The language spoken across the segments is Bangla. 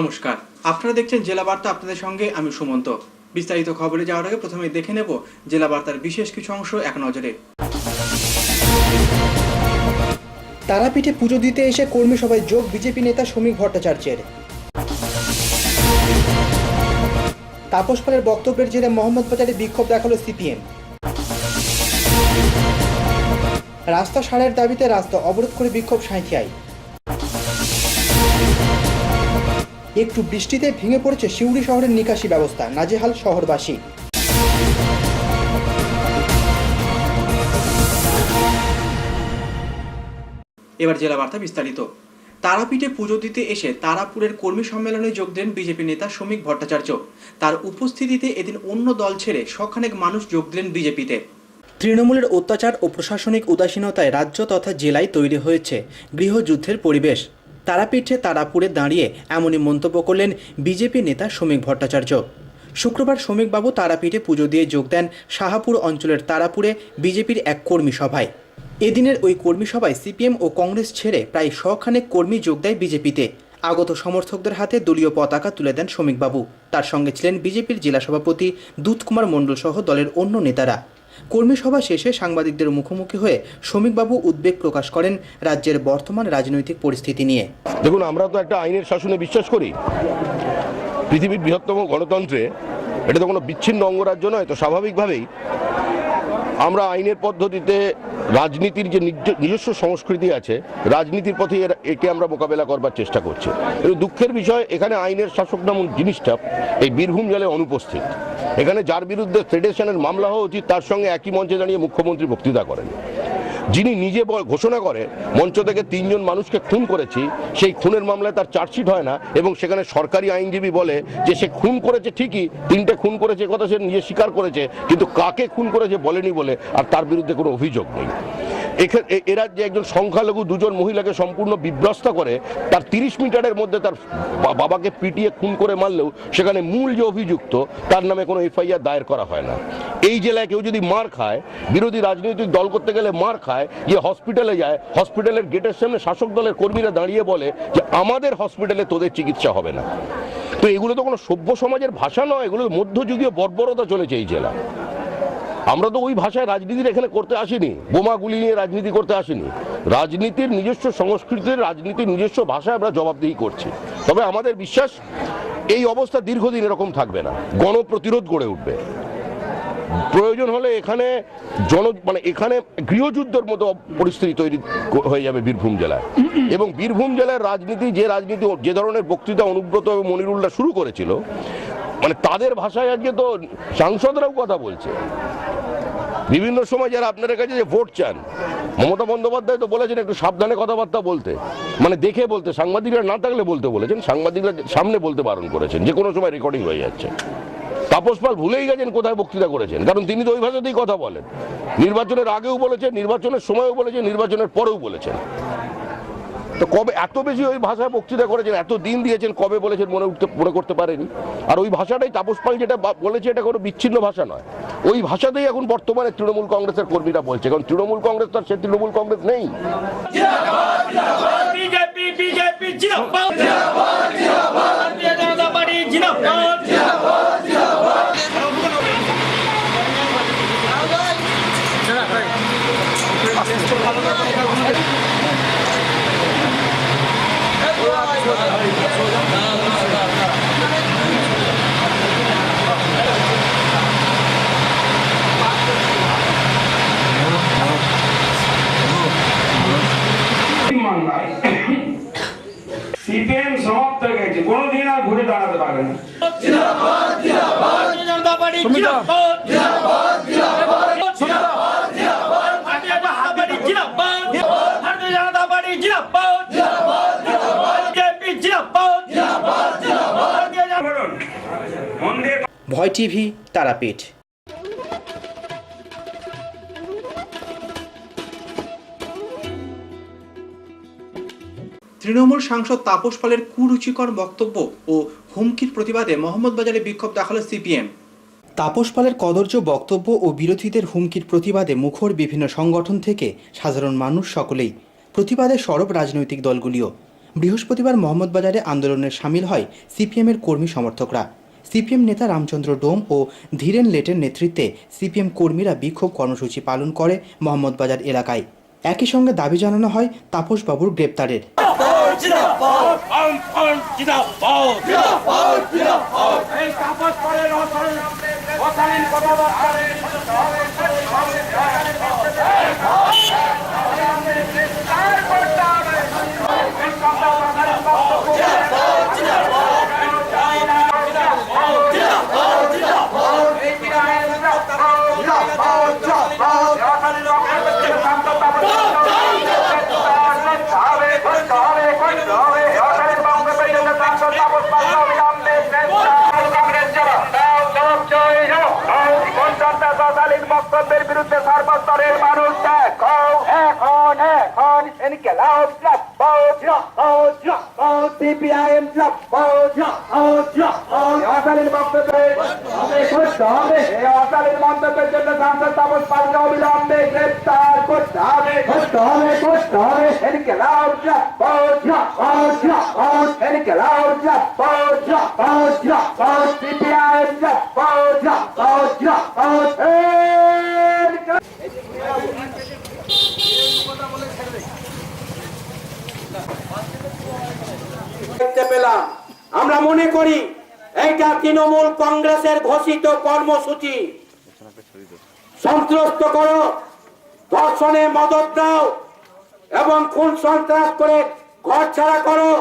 নমস্কার, আপনারা দেখছেন জেলা বার্তা। আপনাদের সঙ্গে আমি সুমন্ত। বিস্তারিত খবরে যাওয়ার আগে প্রথমে দেখে নেব জেলা বার্তার বিশেষ কিছু অংশ এক নজরে। তারাপীঠে পুজো দিতে এসে কর্মী সভায় যোগ বিজেপি নেতা শ্রমিক ভট্টাচার্যের। তাপস পালের বক্তব্যের জেরে মোহাম্মদবাজারে বিক্ষোভ দেখালো সিপিএম। রাস্তা সারাইয়ের দাবিতে রাস্তা অবরোধ করে বিক্ষোভ সাঁইথিয়ায়। একটু বৃষ্টিতে ভেঙে পড়েছে সিউড়ি শহরের নিকাশি ব্যবস্থা, নাজেহাল শহরবাসী। এবার জেলা বার্তা বিস্তারিত। তারাপীঠে পুজো দিতে এসে তারাপুরের কর্মী সম্মেলনে যোগ দেন বিজেপি নেতা শ্রমিক ভট্টাচার্য। তার উপস্থিতিতে এদিন অন্য দল ছেড়ে শখানেক মানুষ যোগ দিলেন বিজেপিতে। তৃণমূলের অত্যাচার ও প্রশাসনিক উদাসীনতায় রাজ্য তথা জেলায় তৈরি হয়েছে গৃহযুদ্ধের পরিবেশ। তারাপীঠে তারাপুরে দাঁড়িয়ে এমনই মন্তব্য করলেন বিজেপি নেতা শ্রমিক ভট্টাচার্য। শুক্রবার শ্রমিকবাবু তারাপীঠে পুজো দিয়ে যোগ দেন শাহাপুর অঞ্চলের তারাপুরে বিজেপির এক কর্মী সভায়। এদিনের ওই কর্মী সভায় সিপিএম ও কংগ্রেস ছেড়ে প্রায় শখানেক কর্মী যোগ দেয় বিজেপিতে। আগত সমর্থকদের হাতে দলীয় পতাকা তুলে দেন শ্রমিকবাবু। তার সঙ্গে ছিলেন বিজেপির জেলা সভাপতি দুধ কুমার মণ্ডল সহ দলের অন্য নেতারা। কর্মী সভা শেষে সাংবাদিকদের মুখোমুখি হয়ে শ্রমিকবাবু উদ্বেগ প্রকাশ করেন রাজ্যের বর্তমান রাজনৈতিক পরিস্থিতি নিয়ে। দেখুন, আমরা তো একটা আইনের শাসনে বিশ্বাস করি। পৃথিবীর বৃহত্তম গণতন্ত্রে এটা তো কোনো বিচ্ছিন্ন অঙ্গরাজ্য নয়, তো স্বাভাবিকভাবেই আমরা আইনের পদ্ধতিতে রাজনীতির যে নিজস্ব সংস্কৃতি আছে, রাজনীতির পথে একে আমরা মোকাবেলা করবার চেষ্টা করছি। কিন্তু দুঃখের বিষয়, এখানে আইনের শাসক নামক জিনিসটা এই বীরভূম জেলে অনুপস্থিত। এখানে যার বিরুদ্ধে ফেডারেশনের মামলা হওয়া উচিত, তার সঙ্গে একই মঞ্চে দাঁড়িয়ে মুখ্যমন্ত্রী বক্তৃতা করেন। যিনি নিজে ঘোষণা করে মঞ্চ থেকে 3 জন মানুষকে খুন করেছি, সেই খুনের মামলায় তার চার্জশিট হয় না, এবং সেখানে সরকারি আইনজীবী বলে যে সে খুন করেছে ঠিকই, 3টে খুন করেছে কথা সে নিজে স্বীকার করেছে, কিন্তু কাকে খুন করেছে বলেনি বলে, আর তার বিরুদ্ধে কোনো অভিযোগ নেই। এরা যে একজন সংখ্যালঘু 2 জন মহিলাকে সম্পূর্ণ বিভ্রস্ত করে তার 30 মিটারের মধ্যে তার বাবাকে পিটিয়ে খুন করে মারলেও সেখানে মূল যে অভিযুক্ত তার নামে কোনো এফআইআর দায়ের করা হয় না। এই জেলায় কেউ যদি মার খায়, বিরোধী রাজনৈতিক দল করতে গেলে মার খায়, হসপিটালে যায়, হসপিটালের গেটের সামনে শাসক দলের কর্মীরা দাঁড়িয়ে বলে যে আমাদের হসপিটালে তোদের চিকিৎসা হবে না। তো এগুলো তো কোনো সভ্য সমাজের ভাষা নয়, এগুলো মধ্যযুগীয় বর্বরতা চলেছে এই জেলা। আমরা তো ওই ভাষায় রাজনীতির এখানে করতে আসিনি, বোমা গুলি নিয়ে রাজনীতি করতে আসিনি। রাজনীতির নিজস্ব সংস্কৃতির, রাজনীতির নিজস্ব ভাষায় আমরা জবাবদিহি করছি। তবে আমাদের বিশ্বাস, এই অবস্থা দীর্ঘদিন এরকম থাকবে না, গণপ্রতিরোধ গড়ে উঠবে। প্রয়োজন হলে এখানে এখানে গৃহযুদ্ধের মতো পরিস্থিতি তৈরি হয়ে যাবে বীরভূম জেলায়। এবং বীরভূম জেলার রাজনীতি, যে ধরনের বক্তৃতা অনুব্রত এবং মনিরুল্লাহ শুরু করেছিল, তাদের ভাষায় আজকে তো সাংসদরাও কথা বলছে। বিভিন্ন সময় যারা আপনাদের কাছে যে ভোট চান, মমতা বন্দ্যোপাধ্যায় তো বলেছেন একটু সাবধানে কথাবার্তা বলতে, দেখে বলতে, সাংবাদিকরা না থাকলে বলতে বলেছেন, সাংবাদিকরা সামনে বলতে বারণ করেছেন, যে কোনো সময় রেকর্ডিং হয়ে যাচ্ছে। তাপস পাল ভুলেই গেছেন কোথায় বক্তৃতা করেছেন, কারণ তিনি তো ওই ভাষাতেই কথা বলেন। নির্বাচনের আগেও বলেছেন, নির্বাচনের সময়ও বলেছেন, নির্বাচনের পরেও বলেছেন। তো কবে এত বেশি ওই ভাষায় বক্তৃতা করেছেন, এত দিন দিয়েছেন, কবে বলেছেন মনে করতে পারেনি। আর ওই ভাষাটাই তাপস পাল যেটা বলেছে, এটা কোনো বিচ্ছিন্ন ভাষা নয়। ওই ভাষাতেই এখন বর্তমানে তৃণমূল কংগ্রেসের কর্মীরা বলছে, কারণ তৃণমূল কংগ্রেস তো আর সে তৃণমূল কংগ্রেস নেই। সিপিএম সমাপ্ত হয়ে গেছে, কোনোদিন আর ঘুরে দাঁড়াতে পারে না। ভয় টিভি, তারাপীঠ। তৃণমূল সাংসদ তাপস পালের কুরুচিকর বক্তব্য ও হুমকির প্রতিবাদে মোহাম্মদবাজারে বিক্ষোভ দেখালো সিপিএম। তাপস পালের কদর্য বক্তব্য ও বিরোধীদের হুমকির প্রতিবাদে মুখর বিভিন্ন সংগঠন থেকে সাধারণ মানুষ সকলেই। প্রতিবাদে সরব রাজনৈতিক দলগুলিও। বৃহস্পতিবার মোহাম্মদবাজারে আন্দোলনে সামিল হয় সিপিএমের কর্মী সমর্থকরা। সিপিএম নেতা রামচন্দ্র ডোম ও ধীরেন লেটের নেতৃত্বে সিপিএম কর্মীরা বিক্ষোভ কর্মসূচি পালন করে মোহাম্মদবাজার এলাকায়। একই সঙ্গে দাবি জানানো হয় তাপসবাবুর গ্রেপ্তারের। বক্তব্যের বিরুদ্ধে সর্বস্তরের মানুষ সিপিআইএম অশালীন মন্তব্যের জন্য সাংসদ তাপস পালকে অবিলম্বে গ্রেপ্তার করতে হবে। পেলাম আমরা মনে করি এইটা তৃণমূল কংগ্রেসের ঘোষিত কর্মসূচি। সন্ত্রস্ত করো, ধর্ষণে মদত দাও এবং খুন সন্ত্রাস করে ঘর ছাড়া করো।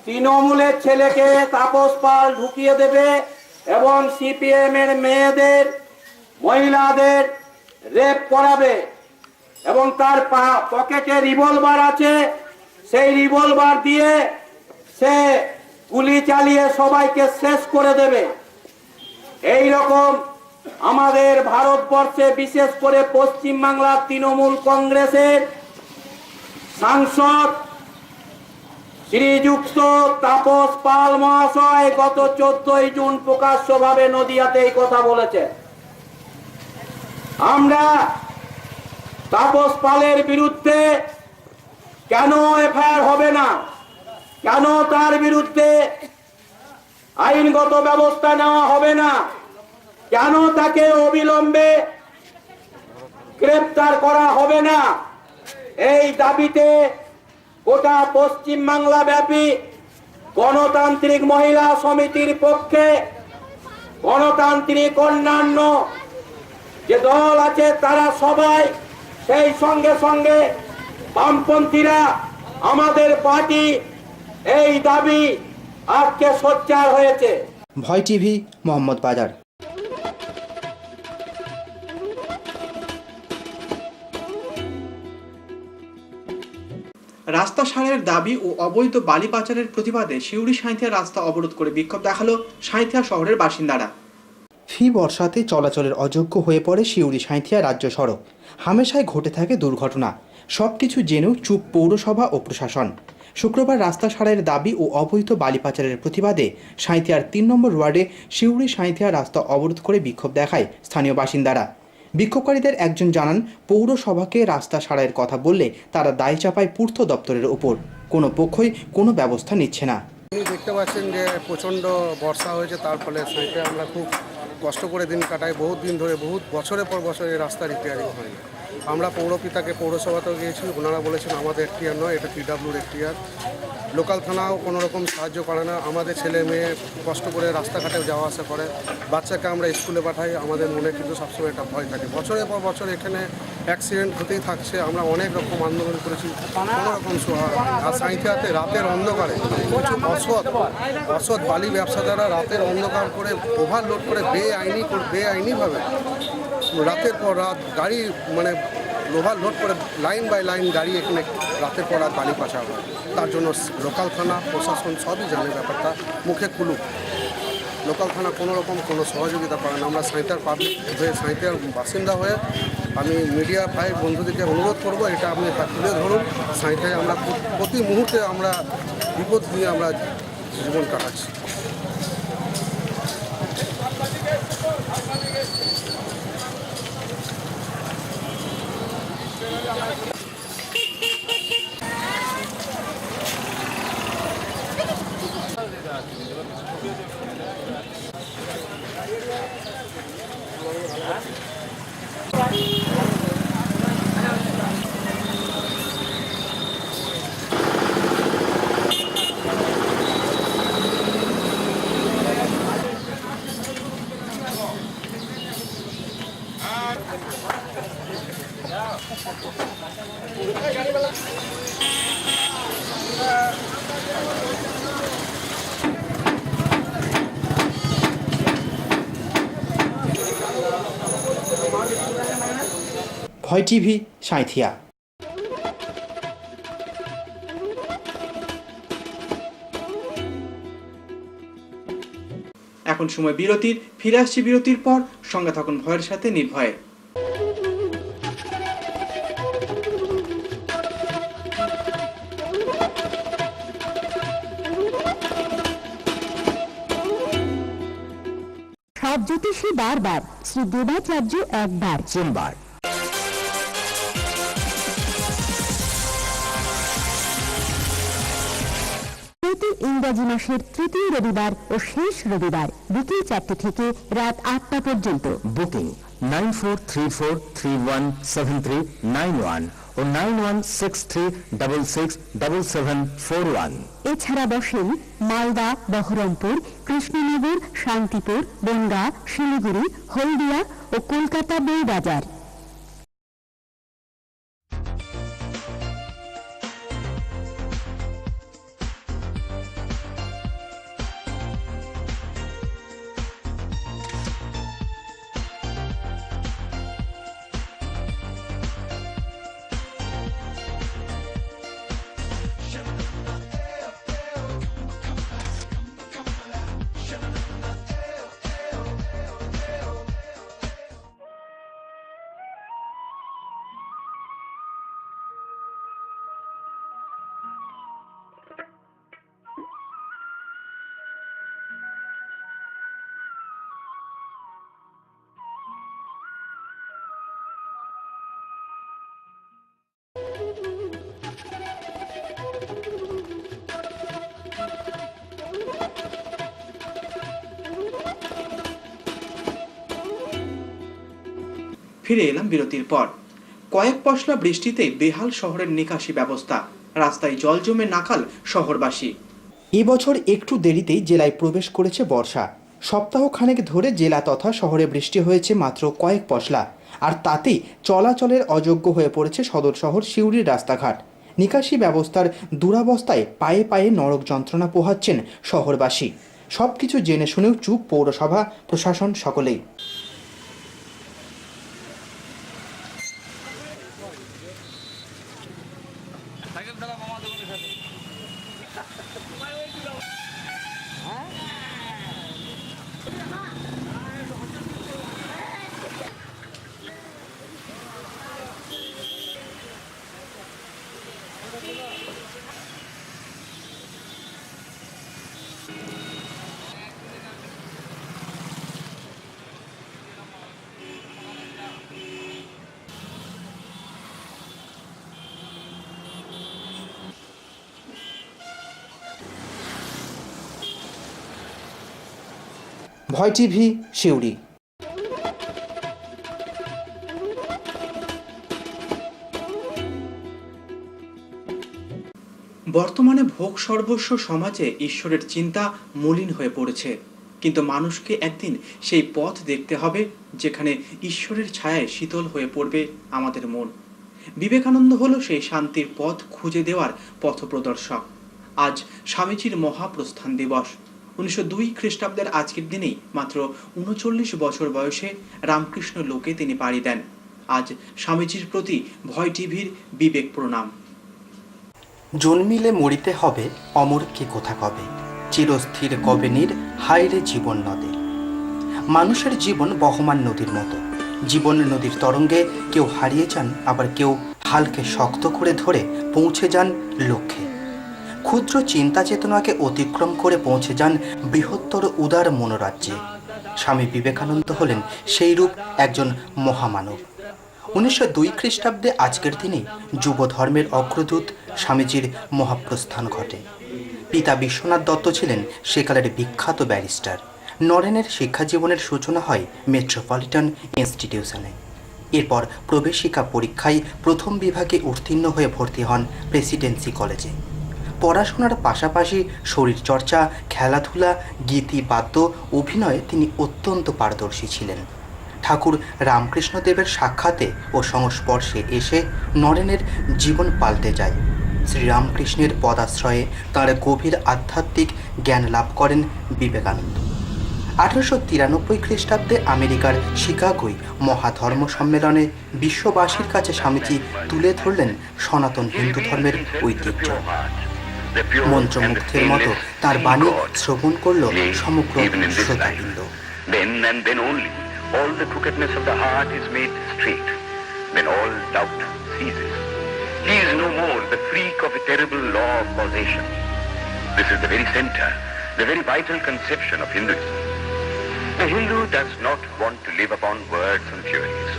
তৃণমূলের ছেলেকে তাপস পাল ঢুকিয়ে দেবে এবং সিপিএম এর মেয়েদের মহিলাদের রেপ করাবে এবং তার পকেটে রিভলভার আছে, সেই রিভলভার দিয়ে সে গুলি চালিয়ে সবাইকে শেষ করে দেবে। এই রকম আমাদের ভারতবর্ষে বিশেষ করে পশ্চিম বাংলার তৃণমূল কংগ্রেসের সাংসদ শ্রীযুক্ত তাপস পাল মহাশয় গত 14 জুন প্রকাশ্যভাবে নদিয়াতে এই কথা বলেছে। আমরা তাপস পালের বিরুদ্ধে কেন এফআইআর হবে না, কেন তার বিরুদ্ধে আইনগত ব্যবস্থা নেওয়া হবে না, কেন তাকে অবিলম্বে গ্রেপ্তার করা হবে না, এই দাবিতে গোটা পশ্চিম বাংলা ব্যাপী গণতান্ত্রিক মহিলা সমিতির পক্ষে গণতান্ত্রিক অন্যান্য যে দল আছে তারা সবাই, সেই সঙ্গে সঙ্গে বামপন্থীরা, আমাদের পার্টি এই দাবি আজকে সোচ্চার হয়েছে। ভয় টিভি, মোহাম্মদবাজার। রাস্তা সারের দাবি ও অবৈধ বালি পাচারের প্রতিবাদে সিউড়ি সাঁইথিয়া রাস্তা অবরোধ করে বিক্ষোভ দেখালো সাঁইথিয়া শহরের বাসিন্দারা। ফি বর্ষাতে চলাচলের অযোগ্য হয়ে পড়ে সিউড়ি সাঁইথিয়া রাজ্য সড়ক। হামেশাই ঘটে থাকে দুর্ঘটনা। সবকিছু জেনেও চুপ পৌরসভা ও প্রশাসন। শুক্রবার রাস্তা সারাইয়ের দাবি ও অবৈধ বালি পাচারের প্রতিবাদে সাঁইথিয়ার 3 নম্বর ওয়ার্ডে সিউড়ি সাঁইথিয়া রাস্তা অবরোধ করে বিক্ষোভ দেখায় স্থানীয় বাসিন্দারা। বিক্ষোভকারীদের একজন জানান, পৌরসভাকে রাস্তা সারাইয়ের কথা বললে তারা দায় চাপায় পূর্ত দপ্তরের ওপর। কোনো পক্ষই কোনো ব্যবস্থা নিচ্ছে না। আপনি দেখতে পাচ্ছেন যে প্রচণ্ড বর্ষা হয়েছে, তার ফলে সাইডে আমরা খুব কষ্ট করে দিন কাটাই। বহুত দিন ধরে, বহুত বছরের পর বছর এই রাস্তা রিপেয়ারিং হয়নি। আমরা পৌরপিতাকে, পৌরসভাতেও গিয়েছি, ওনারা বলেছেন আমাদের এখতিয়ার নয়, এটা পিডব্লিউর এখতিয়ার। লোকাল থানাও কোনো রকম সাহায্য করে না। আমাদের ছেলে মেয়ে কষ্ট করে রাস্তাঘাটে যাওয়া আসা করে, বাচ্চাকে আমরা স্কুলে পাঠাই, আমাদের মনে কিন্তু সবসময় একটা ভয় থাকে। বছরের পর বছর এখানে অ্যাক্সিডেন্ট হতেই থাকছে। আমরা অনেক রকম আন্দোলন করেছি, কোনো রকম আর সাঁইথিয়াতে রাতের অন্ধকারে কিছু অসৎ বালি ব্যবসাদাররা রাতের অন্ধকার করে ওভারলোড করে বেআইনিভাবে রাতের পর রাত গাড়ি ওভারলোড করে লাইন বাই লাইন গাড়ি এখানে রাতের পর রাত বালি পাচার হয়। তার জন্য লোকাল থানা, প্রশাসন সবই জানে ব্যাপারটা, মুখে কুলুক। লোকাল থানা কোনো রকম কোনো সহযোগিতা করে না। আমরা সাঁইথিয়ার পাবলিক হয়ে, সাঁইথিয়ার বাসিন্দা হয়ে আমি মিডিয়া ভাই বন্ধুদেরকে অনুরোধ করব, এটা আপনি তুলে ধরুন। সাঁইথিয়ায় আমরা প্রতি মুহূর্তে আমরা বিপদ নিয়ে আমরা জীবন কাটাচ্ছি। ভয় টিভি, সাঁইথিয়া। এখন সময় বিরতির, ফিরে আসছি বিরতির পর। সঙ্গে থাকুন ভয়ের সাথে নির্ভয়ে। সব জ্যোতিষী বারবার, শ্রী দেবাচার্য একবার। চেম্বার। প্রতি ইংরাজি মাসের তৃতীয় রবিবার ও শেষ রবিবার বিকেল 4টে থেকে রাত 8টা পর্যন্ত। বুকিং 9434317391 ও 9163667741। এছাড়া বসেন মালদা, বহরমপুর, কৃষ্ণনগর, শান্তিপুর, বনগাঁ, শিলিগুড়ি, হলদিয়া ও কলকাতা বইবাজার। ফিরে এলাম বিরতির পর। কয়েক পশলা বৃষ্টিতে বেহাল শহরের নিকাশি ব্যবস্থা, রাস্তায় জল জমে নাকাল শহরবাসী। এবছর একটু দেরিতেই জেলায় প্রবেশ করেছে বর্ষা। সপ্তাহখানেক ধরে জেলা তথা শহরে বৃষ্টি হয়েছে মাত্র কয়েক পশলা, আর তাতেই চলাচলের অযোগ্য হয়ে পড়েছে সদর শহর সিউড়ির রাস্তাঘাট। নিকাশি ব্যবস্থার দুরাবস্থায় পায়ে পায়ে নরক যন্ত্রণা পোহাচ্ছেন শহরবাসী। সবকিছু জেনে শুনেও চুপ পৌরসভা প্রশাসন সকলেই। ভয় টিভি, সিউড়ি। বর্তমানে ভোগ সর্বস্ব সমাজে ঈশ্বরের চিন্তা মলিন হয়ে পড়েছে, কিন্তু মানুষকে একদিন সেই পথ দেখতে হবে যেখানে ঈশ্বরের ছায়ায় শীতল হয়ে পড়বে আমাদের মন। বিবেকানন্দ হলো সেই শান্তির পথ খুঁজে দেওয়ার পথপ্রদর্শক। আজ স্বামীজির মহাপ্রস্থান দিবস। 1902 খ্রিস্টাব্দের আজকের দিনেই মাত্র 39 বছর বয়সে রামকৃষ্ণ লোকে তিনি পাড়ি দেন। আজ স্বামীজির প্রতি ভয় টিভির বিবেক প্রণাম। জন্মিলে মরিতে হবে, অমর কে কোথা কবে, চিরস্থির কবে নীর হায়রে জীবন নদে। মানুষের জীবন বহমান নদীর মতো। জীবন নদীর তরঙ্গে কেউ হারিয়ে যান, আবার কেউ হালকে শক্ত করে ধরে পৌঁছে যান লক্ষ্যে। ক্ষুদ্র চিন্তা চেতনাকে অতিক্রম করে পৌঁছে যান বৃহত্তর উদার মনোরাজ্যে। স্বামী বিবেকানন্দ হলেন সেই রূপ একজন মহামানব। 1902 খ্রিস্টাব্দে আজকের দিনেই যুব ধর্মের অগ্রদূত স্বামীজির মহাপ্রস্থান ঘটে। পিতা বিশ্বনাথ দত্ত ছিলেন সেকালের বিখ্যাত ব্যারিস্টার। নরেনের শিক্ষা জীবনের সূচনা হয় মেট্রোপলিটন ইনস্টিটিউশনে। এরপর প্রবেশিকা পরীক্ষায় প্রথম বিভাগে উত্তীর্ণ হয়ে ভর্তি হন প্রেসিডেন্সি কলেজে। পড়াশোনার পাশাপাশি শরীরচর্চা, খেলাধুলা, গীতি, বাদ্য, অভিনয়ে তিনি অত্যন্ত পারদর্শী ছিলেন। ঠাকুর রামকৃষ্ণদেবের সাক্ষাতে ও সংস্পর্শে এসে নরেনের জীবন পাল্টে যায়। শ্রীরামকৃষ্ণের পদাশ্রয়ে তাঁর গভীর আধ্যাত্মিক জ্ঞান লাভ করেন বিবেকানন্দ। 1893 খ্রিস্টাব্দে আমেরিকার শিকাগোয় মহাধর্ম সম্মেলনে বিশ্ববাসীর কাছে স্বামীজি তুলে ধরলেন সনাতন হিন্দু ধর্মের ঐতিহ্য। মন্ত্রমুগ্ধের মতো তার বাণী শ্রবণ করল সমগ্র শ্রোতাবৃন্দ। Then and then only all the crookedness of the heart is made straight, when all doubt ceases. He is no more the freak of a terrible law of causation. This is the very center, the very vital conception of Hinduism. The Hindu does not want to live upon words and theories.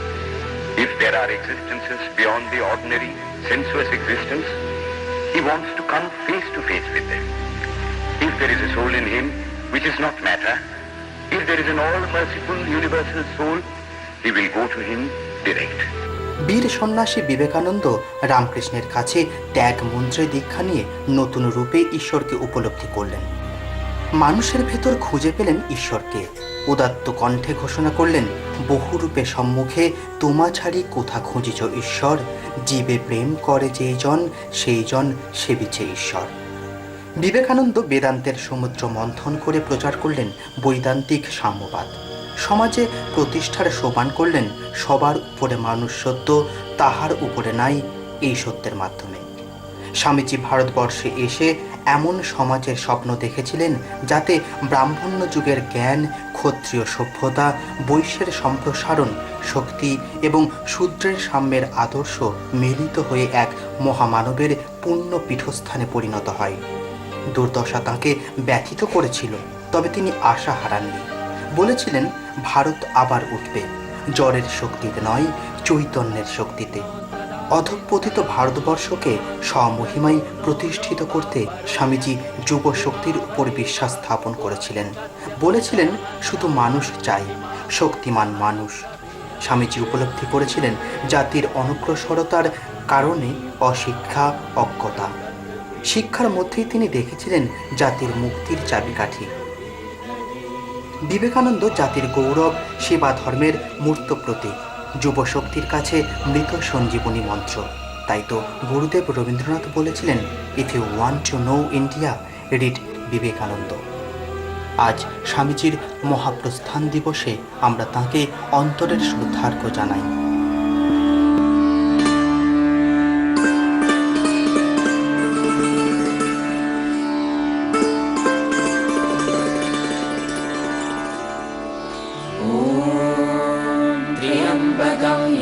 If there are existences beyond the ordinary sensuous existence, he wants to come face to face with them. If there is a soul in him which is not matter, if there is an all-merciful universal soul, he will go to him direct. বীর সন্ন্যাসী বিবেকানন্দ রামকৃষ্ণের কাছে ত্যাগ মন্ত্রে দীক্ষা নিয়ে নতুন রূপে ঈশ্বরকে উপলব্ধি করলেন। মানুষের ভেতর খুঁজে পেলেন ঈশ্বরকে। উদাত্ত কণ্ঠে ঘোষণা করলেন, বহুরূপে সম্মুখে তোমা ছাড়ি কোথা খুঁজিছ ঈশ্বর, জীবে প্রেম করে যেই জন সেই জন সেবিছে ঈশ্বর। বিবেকানন্দ বেদান্তের সমুদ্র মন্থন করে প্রচার করলেন বৈদান্তিক সাম্যবাদ। সমাজে প্রতিষ্ঠার সোপান করলেন সবার উপরে মানুষ সত্য, তাহার উপরে নাই, এই সত্যের মাধ্যমে। স্বামীজি ভারতবর্ষে এসে এমন সমাজের স্বপ্ন দেখেছিলেন যাতে ব্রাহ্মণ্য যুগের জ্ঞান, ক্ষত্রিয় সভ্যতা, বৈশ্যের সম্প্রসারণ, শক্তি এবং শূদ্রের সাম্যের আদর্শ মিলিত হয়ে এক মহামানবের পূর্ণ পীঠস্থানে পরিণত হয়। দুর্দশা তাঁকে ব্যথিত করেছিল, তবে তিনি আশা হারাননি। বলেছিলেন, ভারত আবার উঠবে, জ্বরের শক্তিতে নয়, চৈতন্যের শক্তিতে। অধঃপতিত ভারতবর্ষকে স্বমহিমায় প্রতিষ্ঠিত করতে স্বামীজি যুব শক্তির উপর বিশ্বাস স্থাপন করেছিলেন। বলেছিলেন, শুধু মানুষ চাই, শক্তিমান মানুষ। স্বামীজি উপলব্ধি করেছিলেন জাতির অনগ্রসরতার কারণে অশিক্ষা, অজ্ঞতা। শিক্ষার মধ্যেই তিনি দেখেছিলেন জাতির মুক্তির চাবিকাঠি। বিবেকানন্দ জাতির গৌরব, সেবা ধর্মের মূর্ত প্রতীক, যুব শক্তির কাছে মৃত সঞ্জীবনী মন্ত্র। তাই তো গুরুদেব রবীন্দ্রনাথ বলেছিলেন, if you want to know India, read Vivekananda. আজ স্বামীজির মহাপ্রস্থান দিবসে আমরা তাঁকে অন্তরের শ্রদ্ধার্ঘ্য জানাই।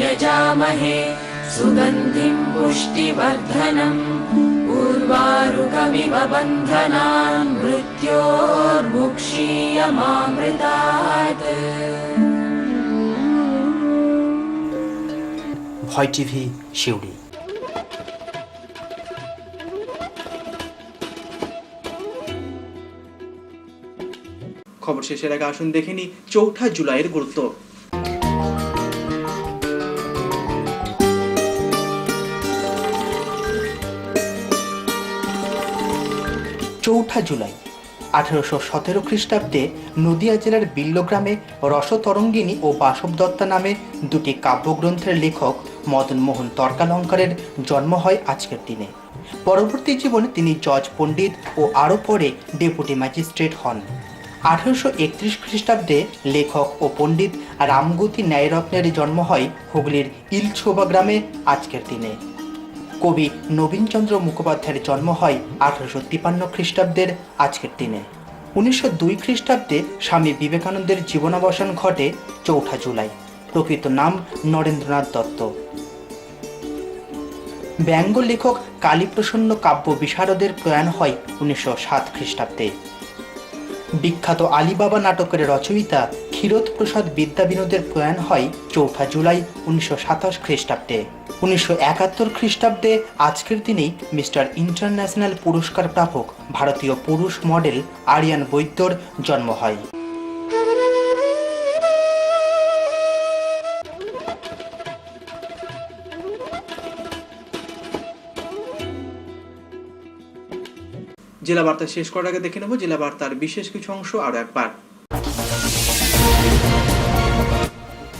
यजामहे सुगन्धिं पुष्टिवर्धनम् उर्वारुकमिव बन्धनान् मृत्योर्मुक्षीयमामृतात्। ভয় টিভি, শিউড়ি। খবর শেষের আগে আসুন দেখে নি 4 জুলাইয়ের গুরুত্ব। 4 জুলাই 1817 খ্রিস্টাব্দে নদিয়া জেলার বিল্লগ্রামে রসতরঙ্গিনী ও বাসব দত্তা নামে দুটি কাব্যগ্রন্থের লেখক মদন মোহন তর্কালঙ্কারের জন্ম হয় আজকের দিনে। পরবর্তী জীবনে তিনি জজ পণ্ডিত ও আরও পরে ডেপুটি ম্যাজিস্ট্রেট হন। 1831 খ্রিস্টাব্দে লেখক ও পণ্ডিত রামগতি ন্যায়রত্নের জন্ম হয় হুগলির ইলছোবা গ্রামে আজকের দিনে। কবি নবীনচন্দ্র মুখোপাধ্যায়ের জন্ম হয় 1853 খ্রিস্টাব্দের আজকের দিনে। 1902 খ্রিস্টাব্দে স্বামী বিবেকানন্দের জীবনাবসান ঘটে 4 জুলাই। প্রকৃত নাম নরেন্দ্রনাথ দত্ত। ব্যঙ্গ লেখক কালীপ্রসন্ন কাব্য বিশারদের প্রয়াণ হয় 1907 খ্রিস্টাব্দে। বিখ্যাত আলিবাবা নাটকের রচয়িতা ক্ষীরোদ প্রসাদ বিদ্যাবিনোদের প্রয়াণ হয় 4 জুলাই 1927 খ্রিস্টাব্দে। 1971 খ্রিস্টাব্দে আজকের দিনেই মিস্টার ইন্টারন্যাশনাল পুরস্কার প্রাপক ভারতীয় পুরুষ মডেল আরিয়ান বৈদ্যর জন্ম হয়। জেলা বার্তা শেষ করার আগে দেখে নেব জেলা বার্তার বিশেষ কিছু অংশ আরও একবার।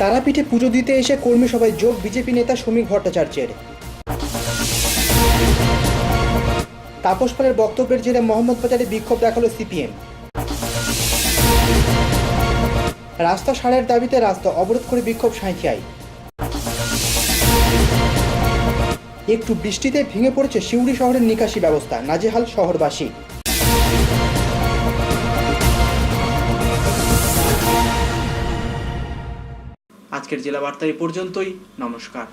তারাপীঠে পুজো দিতে এসে কর্মী সভায় যোগ বিজেপি নেতা শ্রমিক ভট্টাচার্যের। তাপস পালের বক্তব্যের জেরে মোহাম্মদবাজারে বিক্ষোভ দেখালো সিপিএম। রাস্তা সারাইয়ের দাবিতে রাস্তা অবরোধ করে বিক্ষোভ সাঁইথিয়ায়। একটু বৃষ্টিতে ভেঙে পড়েছে সিউড়ি শহরের নিকাশি ব্যবস্থা, নাজেহাল শহরবাসী। আজকের জেলা বার্তা এই পর্যন্তই। নমস্কার।